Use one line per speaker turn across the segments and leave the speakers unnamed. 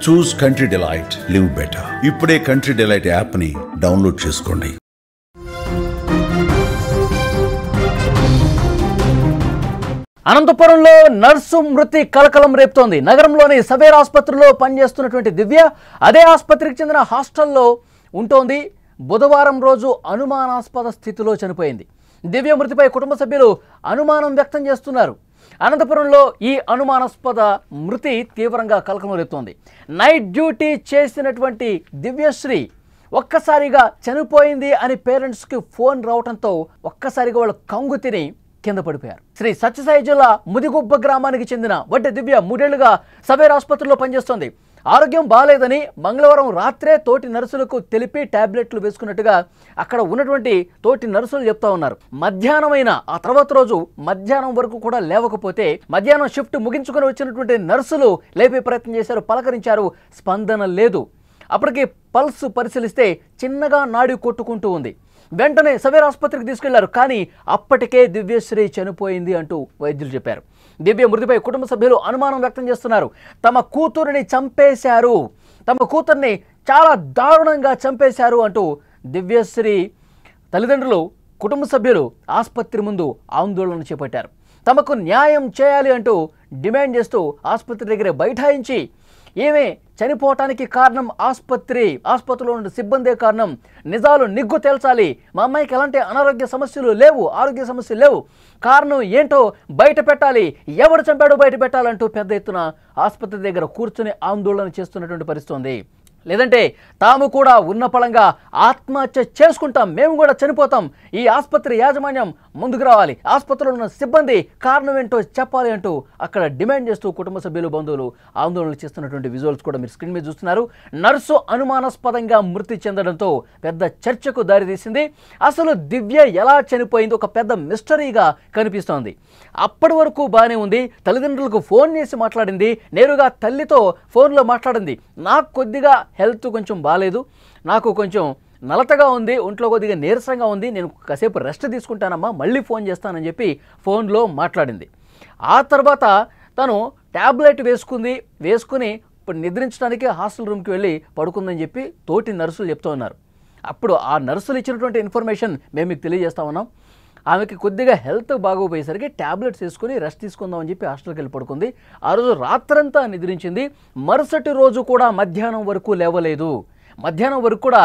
చూస్ country delight, live better. ఇప్పుడే country delight app ని download చేసుకోండి.
అనంతపురంలో నర్సు మృతి కలకలం రేపుతోంది. నగరంలోని సవేర్ ఆసుపత్రిలో పనిచేస్తున్నటువంటి దివ్య అదే ఆసుపత్రికి చెందిన హాస్టల్లో ఉంటోంది. బుధవారం రోజు అనుమానాస్పద స్థితిలో చనిపోయింది. దివ్య మృతిపై కుటుంబ సభ్యులు అనుమానం వ్యక్తం చేస్తున్నారు. అనంతపురంలో ఈ అనుమానాస్పద మృతి తీవ్రంగా కలకలం రేపుతోంది. నైట్ డ్యూటీ చేసినటువంటి దివ్యశ్రీ ఒక్కసారిగా చనిపోయింది అని పేరెంట్స్కి ఫోన్ రావడంతో ఒక్కసారిగా వాళ్ళు కంగు తిని కింద పడిపోయారు. శ్రీ సత్యసాయి జిల్లా ముదిగుబ్బ గ్రామానికి చెందిన వడ్డె దివ్య 3 ఏళ్లుగా సవేర్ ఆసుపత్రిలో పనిచేస్తోంది. ఆరోగ్యం బాగాలేదని మంగళవారం రాత్రే తోటి నర్సులకు తెలిపి టాబ్లెట్లు వేసుకున్నట్టుగా అక్కడ ఉన్నటువంటి తోటి నర్సులు చెప్తా ఉన్నారు. మధ్యాహ్నమైన ఆ తర్వాత రోజు మధ్యాహ్నం వరకు కూడా లేవకపోతే మధ్యాహ్నం షిఫ్ట్ ముగించుకొని వచ్చినటువంటి నర్సులు లేపే ప్రయత్నం చేశారు, పలకరించారు, స్పందన లేదు. అప్పటికి పల్స్ పరిశీలిస్తే చిన్నగా నాడి కొట్టుకుంటూ ఉంది. వెంటనే సవేర్ ఆసుపత్రికి తీసుకెళ్లారు. కానీ అప్పటికే దివ్యశ్రీ చనిపోయింది అంటూ వైద్యులు చెప్పారు. దివ్య మృతిపై కుటుంబ సభ్యులు అనుమానం వ్యక్తం చేస్తున్నారు. తమ కూతురిని చంపేశారు, తమ కూతుర్ని చాలా దారుణంగా చంపేశారు అంటూ దివ్యశ్రీ తల్లిదండ్రులు, కుటుంబ సభ్యులు ఆసుపత్రి ముందు ఆందోళన చేపట్టారు. తమకు న్యాయం చేయాలి అంటూ డిమాండ్ చేస్తూ ఆసుపత్రి దగ్గర బైఠాయించి ఏమే చనిపోవటానికి కారణం ఆసుపత్రిలో ఉన్న సిబ్బందే కారణం, నిజాలు నిగ్గు తేల్చాలి, మా అమ్మాయికి ఎలాంటి అనారోగ్య సమస్యలు లేవు, ఆరోగ్య సమస్యలు లేవు, కారణం ఏంటో బయట పెట్టాలి, ఎవడు చంపాడో బయట పెట్టాలంటూ పెద్ద ఎత్తున ఆసుపత్రి దగ్గర కూర్చుని ఆందోళన చేస్తున్నటువంటి పరిస్థితి ఉంది. లేదంటే తాము కూడా ఉన్న పళంగా ఆత్మహత్య చేసుకుంటాం, మేము కూడా చనిపోతాం, ఈ ఆసుపత్రి యాజమాన్యం ముందుకు రావాలి, ఆసుపత్రిలో ఉన్న సిబ్బంది కారణం ఏంటో చెప్పాలి అంటూ అక్కడ డిమాండ్ చేస్తూ కుటుంబ సభ్యులు, బంధువులు ఆందోళన చేస్తున్నటువంటి విజువల్స్ కూడా మీరు స్క్రీన్ మీద చూస్తున్నారు. నర్సు అనుమానాస్పదంగా మృతి చెందడంతో పెద్ద చర్చకు దారితీసింది. అసలు దివ్య ఎలా చనిపోయింది ఒక పెద్ద మిస్టరీగా కనిపిస్తోంది. అప్పటి వరకు బాగానే ఉంది. తల్లిదండ్రులకు ఫోన్ చేసి మాట్లాడింది, నేరుగా తల్లితో ఫోన్లో మాట్లాడింది. నాకు కొద్దిగా హెల్త్ కొంచెం బాగాలేదు, నాకు కొంచెం నలతగా ఉంది, ఒంట్లో కొద్దిగా నీరసంగా ఉంది, నేను కాసేపు రెస్ట్ తీసుకుంటానమ్మా, మళ్ళీ ఫోన్ చేస్తానని చెప్పి ఫోన్లో మాట్లాడింది. ఆ తర్వాత తను ట్యాబ్లెట్ వేసుకుని ఇప్పుడు నిద్రించడానికి హాస్టల్ రూమ్కి వెళ్ళి పడుకుందని చెప్పి తోటి నర్సులు చెప్తూ ఉన్నారు. అప్పుడు ఆ నర్సులు ఇచ్చినటువంటి ఇన్ఫర్మేషన్ మేము మీకు తెలియజేస్తా ఉన్నాం. ఆమెకి కొద్దిగా హెల్త్ బాగోపోయేసరికి ట్యాబ్లెట్స్ వేసుకుని రెస్ట్ తీసుకుందామని చెప్పి హాస్టల్కి వెళ్ళి పడుకుంది. ఆ రోజు రాత్రంతా నిద్రించింది. మరుసటి రోజు కూడా మధ్యాహ్నం వరకు లేవలేదు. మధ్యాహ్నం వరకు కూడా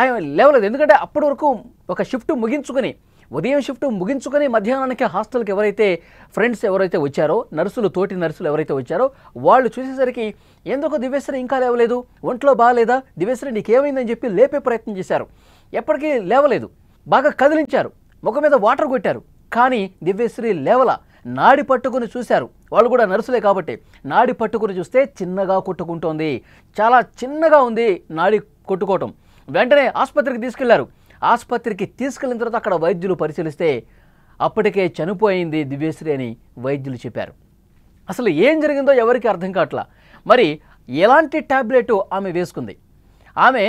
ఆయన లేవలేదు. ఎందుకంటే అప్పటి వరకు ఒక షిఫ్ట్ ముగించుకొని, ఉదయం షిఫ్ట్ ముగించుకొని మధ్యాహ్నానికి హాస్టల్కి ఫ్రెండ్స్ ఎవరైతే వచ్చారో, తోటి నర్సులు ఎవరైతే వచ్చారో వాళ్ళు చూసేసరికి ఎందుకు దివ్యశ్రీ ఇంకా లేవలేదు, ఒంట్లో బాగాలేదా, దివ్యశ్రీ నీకేమైందని చెప్పి లేపే ప్రయత్నం చేశారు. ఎప్పటికీ లేవలేదు. బాగా కదిలించారు, ముఖం మీద వాటర్ కొట్టారు. కానీ దివ్యశ్రీ లేవల. నాడి పట్టుకుని చూశారు, వాళ్ళు కూడా నర్సులే కాబట్టి. నాడి పట్టుకుని చూస్తే చిన్నగా కొట్టుకుంటోంది, చాలా చిన్నగా ఉంది నాడి కొట్టుకోవటం. వెంటనే ఆసుపత్రికి తీసుకెళ్లారు. ఆసుపత్రికి తీసుకెళ్లిన తర్వాత అక్కడ వైద్యులు పరిశీలిస్తే అప్పటికే చనిపోయింది దివ్యశ్రీ అని వైద్యులు చెప్పారు. అసలు ఏం జరిగిందో ఎవరికి అర్థం కావట్లా. మరి ఎలాంటి టాబ్లెట్ ఆమె వేసుకుంది? ఆమె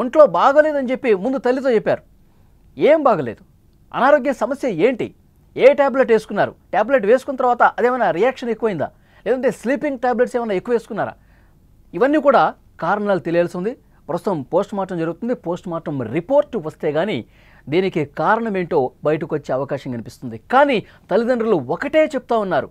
ఒంట్లో బాగలేదని చెప్పి ముందు తల్లితో చెప్పారు. ఏం బాగలేదు, అనారోగ్య సమస్య ఏంటి, ఏ టాబ్లెట్ వేసుకున్నారు, టాబ్లెట్ వేసుకున్న తర్వాత అదేమైనా రియాక్షన్ ఎక్కువైందా, లేదంటే స్లీపింగ్ టాబ్లెట్స్ ఏమైనా ఎక్కువ వేసుకున్నారా, ఇవన్నీ కూడా కారణాలు తెలియాల్సి ఉంది. ప్రస్తుతం పోస్ట్ మార్టం జరుగుతుంది. పోస్ట్ మార్టం రిపోర్ట్ వస్తే కానీ దీనికి కారణం ఏంటో బయటకు వచ్చే అవకాశం కనిపిస్తుంది. కానీ తల్లిదండ్రులు ఒకటే చెప్తా ఉన్నారు.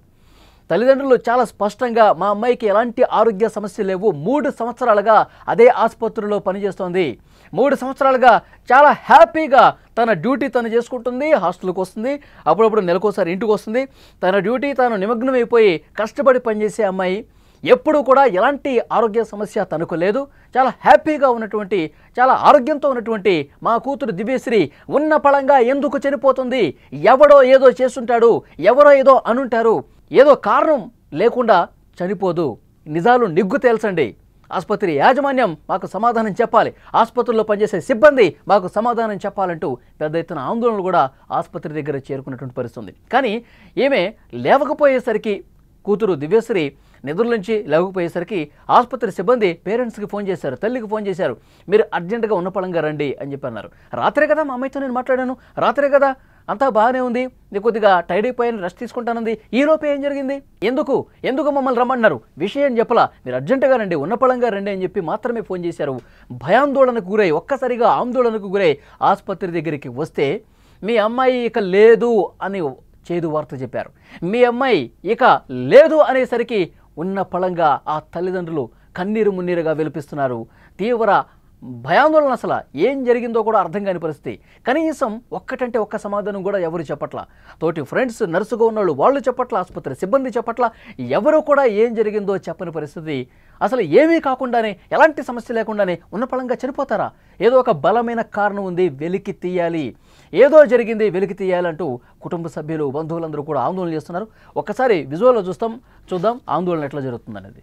తల్లిదండ్రులు చాలా స్పష్టంగా మా అమ్మాయికి ఎలాంటి ఆరోగ్య సమస్యలు లేవు, 3 సంవత్సరాలుగా అదే ఆసుపత్రిలో పనిచేస్తోంది, 3 సంవత్సరాలుగా చాలా హ్యాపీగా తన డ్యూటీ తను చేసుకుంటుంది, హాస్టల్కి వస్తుంది, అప్పుడప్పుడు నెలకోసారి ఇంటికి వస్తుంది, తన డ్యూటీ తాను నిమగ్నమైపోయి కష్టపడి పనిచేసే అమ్మాయి, ఎప్పుడూ కూడా ఎలాంటి ఆరోగ్య సమస్య తనకు లేదు, చాలా హ్యాపీగా ఉన్నటువంటి, చాలా ఆరోగ్యంతో ఉన్నటువంటి మా కూతురు దివ్యశ్రీ ఉన్న పళంగా ఎందుకు చనిపోతుంది, ఎవడో ఏదో చేస్తుంటాడు, ఎవరో ఏదో అనుంటారు, ఏదో కారణం లేకుండా చనిపోదు, నిజాలు నిగ్గు తేల్చండి, ఆసుపత్రి యాజమాన్యం మాకు సమాధానం చెప్పాలి, ఆసుపత్రిలో పనిచేసే సిబ్బంది మాకు సమాధానం చెప్పాలంటూ పెద్ద ఎత్తున ఆందోళనలు కూడా ఆసుపత్రి దగ్గర చేరుకున్నటువంటి పరిస్థితుంది. కానీ ఈమె లేవకపోయేసరికి కూతురు దివ్యశ్రీ నిద్ర నుంచి లేకపోయేసరికి ఆసుపత్రి సిబ్బంది పేరెంట్స్కి ఫోన్ చేశారు, తల్లికి ఫోన్ చేశారు, మీరు అర్జెంటుగా ఉన్నపళంగా రండి అని చెప్పి అన్నారు. రాత్రే కదా మా అమ్మాయితో నేను మాట్లాడాను, రాత్రే కదా అంతా బాగానే ఉంది, నేను కొద్దిగా టైడ్ అయిపోయాను, రెస్ట్ తీసుకుంటానంది. ఈలోపే ఏం జరిగింది, ఎందుకు మమ్మల్ని రమ్మన్నారు, విషయం చెప్పలా, మీరు అర్జెంటుగా రండి, ఉన్నపళంగా రండి అని చెప్పి మాత్రమే ఫోన్ చేశారు. భయాందోళనకు గురై, ఒక్కసారిగా ఆందోళనకు గురై ఆసుపత్రి దగ్గరికి వస్తే మీ అమ్మాయి ఇక లేదు అని చేదు వార్త చెప్పారు. మీ అమ్మాయి ఇక లేదు అనేసరికి ఉన్నపళంగా ఆ తల్లిదండ్రులు కన్నీరు మున్నీరుగా విలపిస్తున్నారు. తీవ్ర భయాందోళన, అసలు ఏం జరిగిందో కూడా అర్థం కాని పరిస్థితి. కనీసం ఒక్కటంటే ఒక్క సమాధానం కూడా ఎవరు చెప్పట్లా. తోటి ఫ్రెండ్స్ నర్సుగా ఉన్నవాళ్ళు వాళ్ళు చెప్పట్లా, ఆసుపత్రి సిబ్బంది చెప్పట్లా, ఎవరు కూడా ఏం జరిగిందో చెప్పని పరిస్థితి. అసలు ఏమీ కాకుండానే, ఎలాంటి సమస్య లేకుండానే ఉన్నపళంగా చనిపోతారా? ఏదో ఒక బలమైన కారణం ఉంది, వెలికి తీయాలి, ఏదో జరిగింది వెలికి తీయాలంటూ కుటుంబ సభ్యులు బంధువులందరూ కూడా ఆందోళన చేస్తున్నారు. ఒక్కసారి విజువల్లో చూద్దాం ఆందోళన ఎట్లా జరుగుతుంది అనేది.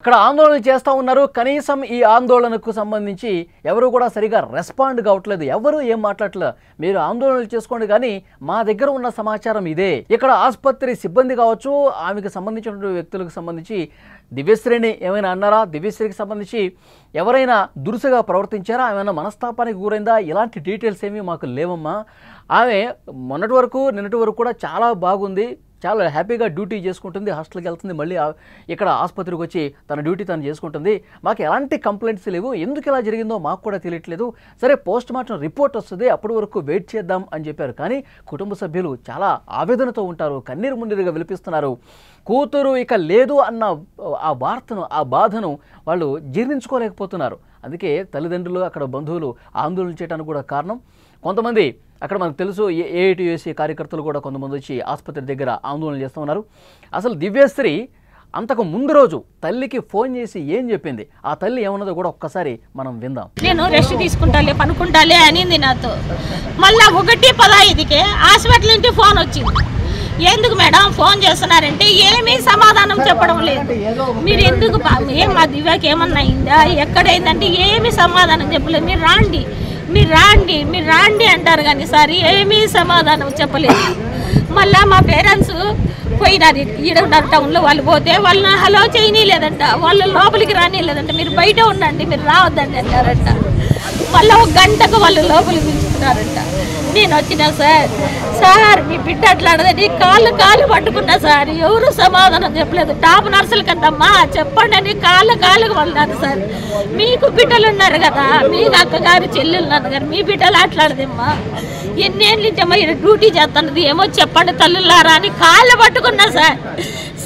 అక్కడ ఆందోళన చేస్తూ ఉన్నారు. కనీసం ఈ ఆందోళనకు సంబంధించి ఎవరు కూడా సరిగా రెస్పాండ్ కావట్లేదు, ఎవరు ఏం మాట్లాడట్లేదు. మీరు ఆందోళనలు చేసుకోండి, కానీ మా దగ్గర ఉన్న సమాచారం ఇదే. ఇక్కడ ఆసుపత్రి సిబ్బంది కావచ్చు, ఆమెకు సంబంధించిన వ్యక్తులకు సంబంధించి దివ్యశ్రీని ఏమైనా అన్నారా, దివ్యశ్రీకి సంబంధించి ఎవరైనా దురుసుగా ప్రవర్తించారా, ఏమైనా మనస్తాపానికి గురైందా, ఇలాంటి డీటెయిల్స్ ఏమీ మాకు లేవమ్మా. ఆమె మొన్నటి వరకు నిన్నటి వరకు కూడా చాలా బాగుంది, చాలా హ్యాపీగా డ్యూటీ చేసుకుంటుంది, హాస్టల్కి వెళ్తుంది, మళ్ళీ ఇక్కడ ఆసుపత్రికి వచ్చి తన డ్యూటీ తను చేసుకుంటుంది, మాకు ఎలాంటి కంప్లైంట్స్ లేవు, ఎందుకు ఇలా జరిగిందో మాకు కూడా తెలియట్లేదు, సరే పోస్ట్ మార్టం రిపోర్ట్ వస్తుంది అప్పటి వరకు వెయిట్ చేద్దాం అని చెప్పారు. కానీ కుటుంబ సభ్యులు చాలా ఆవేదనతో ఉంటారు, కన్నీరు మున్నీరుగా విలపిస్తున్నారు. కూతురు ఇక లేదు అన్న ఆ వార్తను, ఆ బాధను వాళ్ళు జీర్ణించుకోలేకపోతున్నారు. అందుకే తల్లిదండ్రులు, అక్కడ బంధువులు ఆందోళన చేయడానికి కూడా కారణం. కొంతమంది అక్కడ మనకు తెలుసు ఏఐటీయూసీ కార్యకర్తలు కూడా కొంతమంది వచ్చి ఆసుపత్రి దగ్గర ఆందోళన చేస్తూ ఉన్నారు. అసలు దివ్యశ్రీ అంతకు ముందు రోజు తల్లికి ఫోన్ చేసి ఏం చెప్పింది, ఆ తల్లి ఏమన్నదో కూడా ఒక్కసారి మనం విందాం.
నేను రెస్ట్ తీసుకుంటాలే, పనుకుంటాలే అనింది నాతో. మళ్ళా 1:15కే హాస్పిటల్ నుంచి ఫోన్ వచ్చింది. ఎందుకు మేడం ఫోన్ చేస్తున్నారంటే ఏమీ సమాధానం చెప్పడం లేదు. మీరు ఎందుకు ఏం మా దివ్యాకి ఏమన్నా అయిందా, ఎక్కడైందంటే ఏమీ సమాధానం చెప్పలేదు. మీరు రాండి అంటారు కానీ సార్ ఏమీ సమాధానం చెప్పలేదు. మళ్ళా మా పేరెంట్స్ పోయినారు, ఈడున్నారు టౌన్లో, వాళ్ళు పోతే వాళ్ళని హలో చేయనీలేదంట, వాళ్ళు లోపలికి రానిలేదంట, మీరు బయట ఉండండి, మీరు రావద్దండి అంటారంట. మళ్ళీ 1 గంటకు వాళ్ళు లోపలికి పిలుచుకున్నారంట. నేను వచ్చినా సార్ మీ బిడ్డ అట్లా అడదని కాళ్ళు పట్టుకున్నా సార్, ఎవరు సమాధానం చెప్పలేదు. టాప్ నర్సుల కద్దమ్మా చెప్పండి అని కాళ్ళకు వాళ్ళన్నారు సార్. మీకు బిడ్డలు ఉన్నారు కదా, మీకు అక్కగారు చెల్లెలు ఉన్నారు కదా, మీ బిడ్డలు అట్లాడదమ్మా, ఎన్నేళ్ళు ఇచ్చమ్మా ఇక్కడ డ్యూటీ చేస్తున్నది, ఏమో చెప్పండి తల్లులారా అని కాళ్ళు పట్టుకున్నా సార్.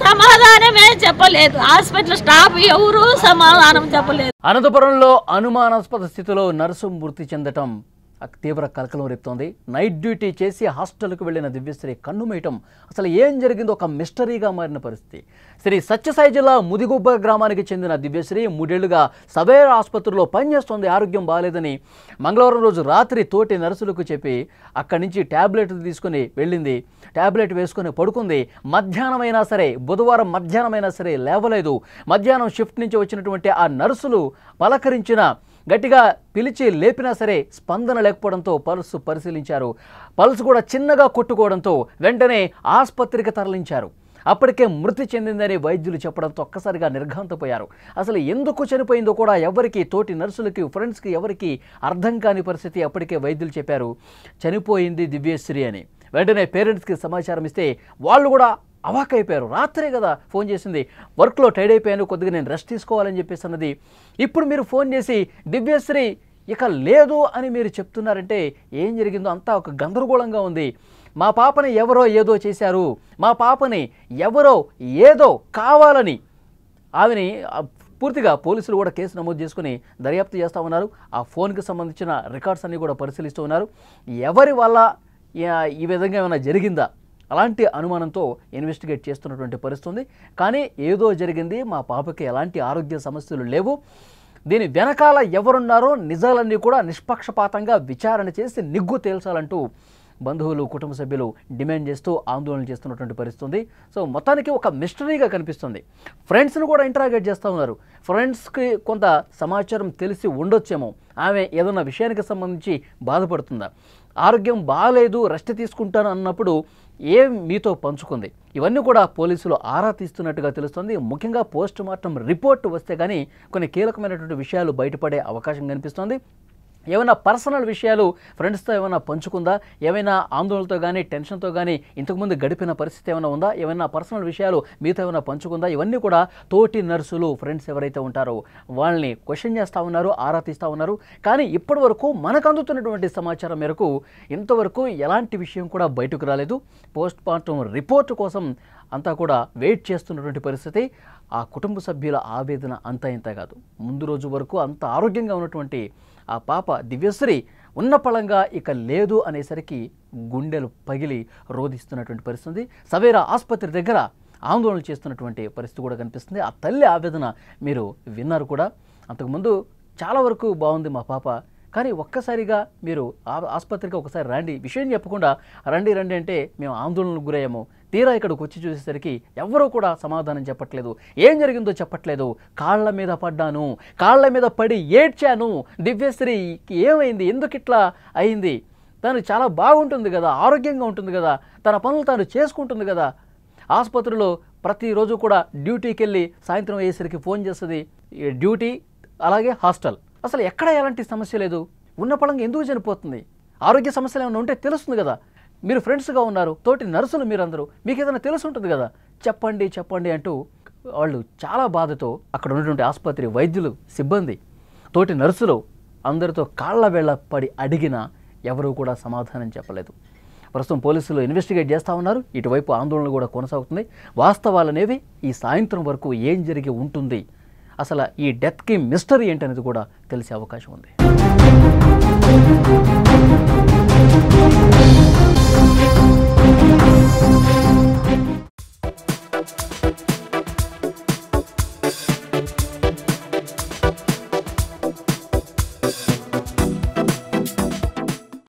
సమాధానమే చెప్పలేదు, హాస్పిటల్ స్టాఫ్ ఎవరు సమాధానం చెప్పలేదు.
అనంతపురంలో అనుమానాస్పద స్థితిలో నర్సు మృతి చెందటం తీవ్ర కలకలం రేపుతోంది. నైట్ డ్యూటీ చేసి హాస్టల్కు వెళ్లిన దివ్యశ్రీ కన్నుమేయటం అసలు ఏం జరిగిందో ఒక మిస్టరీగా మారిన పరిస్థితి. శ్రీ సత్యసాయి జిల్లా ముదిగుబ్బ గ్రామానికి చెందిన దివ్యశ్రీ 3 ఏళ్లుగా సవేర్ ఆసుపత్రిలో పనిచేస్తోంది. ఆరోగ్యం బాగాలేదని మంగళవారం రోజు రాత్రి తోటి నర్సులకు చెప్పి అక్కడి నుంచి ట్యాబ్లెట్ తీసుకుని వెళ్ళింది. ట్యాబ్లెట్ వేసుకుని పడుకుంది. మధ్యాహ్నమైనా సరే, బుధవారం మధ్యాహ్నమైనా సరే లేవలేదు. మధ్యాహ్నం షిఫ్ట్ నుంచి వచ్చినటువంటి ఆ నర్సులు పలకరించిన, గట్టిగా పిలిచి లేపినా సరే స్పందన లేకపోవడంతో పల్స్ పరిశీలించారు. పల్స్ కూడా చిన్నగా కొట్టుకోవడంతో వెంటనే ఆసుపత్రికి తరలించారు. అప్పటికే మృతి చెందిందని వైద్యులు చెప్పడంతో ఒక్కసారిగా నిర్ఘాంతపోయారు. అసలు ఎందుకు చనిపోయిందో కూడా ఎవరికి, తోటి నర్సులకి, ఫ్రెండ్స్కి ఎవరికి అర్థం కాని పరిస్థితి. అప్పటికే వైద్యులు చెప్పారు చనిపోయింది దివ్యశ్రీ అని. వెంటనే పేరెంట్స్కి సమాచారం ఇస్తే వాళ్ళు కూడా అవాకైపోయారు. రాత్రే కదా ఫోన్ చేసింది, వర్క్లో టైడ్ అయిపోయాను, కొద్దిగా నేను రెస్ట్ తీసుకోవాలని చెప్పేసి అన్నది. ఇప్పుడు మీరు ఫోన్ చేసి దివ్యశ్రీ ఇక లేదు అని మీరు చెప్తున్నారంటే ఏం జరిగిందో అంతా ఒక గందరగోళంగా ఉంది. మా పాపని ఎవరో ఏదో చేశారు, మా పాపని ఎవరో ఏదో కావాలని ఆమెని పూర్తిగా పోలీసులు కూడా కేసు నమోదు చేసుకుని దర్యాప్తు చేస్తూ ఉన్నారు. ఆ ఫోన్కి సంబంధించిన రికార్డ్స్ అన్నీ కూడా పరిశీలిస్తూ ఉన్నారు. ఎవరి వల్ల ఈ విధంగా ఏమైనా జరిగిందా అలాంటి అనుమానంతో ఇన్వెస్టిగేట్ చేస్తున్నటువంటి పరిస్థితి. కానీ ఏదో జరిగింది, మా పాపకి ఎలాంటి ఆరోగ్య సమస్యలు లేవు, దీని వెనకాల ఎవరున్నారో నిజాలన్నీ కూడా నిష్పక్షపాతంగా విచారణ చేసి నిగ్గు తేల్చాలంటూ బంధువులు, కుటుంబ సభ్యులు డిమాండ్ చేస్తూ ఆందోళన చేస్తున్నటువంటి పరిస్థితి. సో మొత్తానికి ఒక మిస్టరీగా కనిపిస్తుంది. ఫ్రెండ్స్ను కూడా ఇంటరాగేట్ చేస్తూ ఉన్నారు. ఫ్రెండ్స్కి కొంత సమాచారం తెలిసి ఉండొచ్చేమో, ఆమె ఏదన్నా విషయానికి సంబంధించి బాధపడుతుందా, ఆరోగ్యం బాగాలేదు, రెస్ట్ తీసుకుంటాను అన్నప్పుడు ఏం మీతో పంచుకుంది? ఇవన్నీ కూడా పోలీసులు ఆరా తీస్తున్నట్టుగా తెలుస్తుంది. ముఖ్యంగా పోస్ట్ మార్టం రిపోర్ట్ వస్తే కానీ కొన్ని కీలకమైనటువంటి విషయాలు బయటపడే అవకాశం కనిపిస్తోంది. ఏమైనా పర్సనల్ విషయాలు ఫ్రెండ్స్తో ఏమైనా పంచుకుందా, ఏమైనా ఆందోళనతో కానీ టెన్షన్తో కానీ ఇంతకుముందు గడిపిన పరిస్థితి ఏమైనా ఉందా, ఏమైనా పర్సనల్ విషయాలు మీతో ఏమైనా పంచుకుందా? ఇవన్నీ కూడా తోటి నర్సులు ఫ్రెండ్స్ ఎవరైతే ఉంటారో వాళ్ళని క్వశ్చన్ చేస్తూ ఉన్నారు, ఆరా తీస్తూ ఉన్నారు. కానీ ఇప్పటి వరకు మనకు అందుతున్నటువంటి సమాచారం మేరకు ఇంతవరకు ఎలాంటి విషయం కూడా బయటకు రాలేదు. పోస్ట్ మార్టం రిపోర్టు కోసం అంతా కూడా వెయిట్ చేస్తున్నటువంటి పరిస్థితి. ఆ కుటుంబ సభ్యుల ఆవేదన అంతా ఇంత కాదు. ముందు రోజు వరకు అంత ఆరోగ్యంగా ఉన్నటువంటి ఆ పాప దివ్యశ్రీ ఉన్నపళంగా ఇక లేదు అనేసరికి గుండెలు పగిలి రోధిస్తున్నటువంటి పరిస్థితి. సవేరా ఆసుపత్రి దగ్గర ఆందోళన చేస్తున్నటువంటి పరిస్థితి కూడా కనిపిస్తుంది. ఆ తల్లి ఆవేదన మీరు విన్నారు కూడా. అంతకుముందు చాలా వరకు బాగుంది మా పాప, కానీ ఒక్కసారిగా మీరు ఆసుపత్రికి ఒకసారి రండి, విషయం చెప్పకుండా రండి రండి అంటే మేము ఆందోళనకు గురయ్యాము. తీరా ఇక్కడికి వచ్చి చూసేసరికి ఎవరూ కూడా సమాధానం చెప్పట్లేదు, ఏం జరిగిందో చెప్పట్లేదు. కాళ్ళ మీద పడ్డాను, కాళ్ళ మీద పడి ఏడ్చాను, దివ్యశ్రీకి ఏమైంది, ఎందుకు ఇట్లా అయింది, తను చాలా బాగుంటుంది కదా, ఆరోగ్యంగా ఉంటుంది కదా, తన పనులు తాను చేసుకుంటుంది కదా, ఆసుపత్రిలో ప్రతిరోజు కూడా డ్యూటీకి వెళ్ళి సాయంత్రం అయ్యేసరికి ఫోన్ చేస్తుంది. డ్యూటీ అలాగే హాస్టల్, అసలు ఎక్కడ ఎలాంటి సమస్య లేదు, ఉన్న పళంగా ఎందుకు చనిపోతుంది, ఆరోగ్య సమస్యలు ఏమైనా ఉంటే తెలుస్తుంది కదా, మీరు ఫ్రెండ్స్గా ఉన్నారు, తోటి నర్సులు మీరందరూ, మీకు ఏదైనా తెలిసి ఉంటుంది కదా, చెప్పండి చెప్పండి అంటూ వాళ్ళు చాలా బాధతో అక్కడ ఉన్నటువంటి ఆసుపత్రి వైద్యులు, సిబ్బంది, తోటి నర్సులు అందరితో కాళ్ళ వేళ్ళ పడి అడిగినా ఎవరూ కూడా సమాధానం చెప్పలేదు. ప్రస్తుతం పోలీసులు ఇన్వెస్టిగేట్ చేస్తూ ఉన్నారు. ఇటువైపు ఆందోళన కూడా కొనసాగుతుంది. వాస్తవాలు అనేవి ఈ సాయంత్రం వరకు ఏం జరిగి ఉంటుంది, అసలు ఈ డెత్కి మిస్టరీ ఏంటనేది కూడా తెలిసే అవకాశం ఉంది.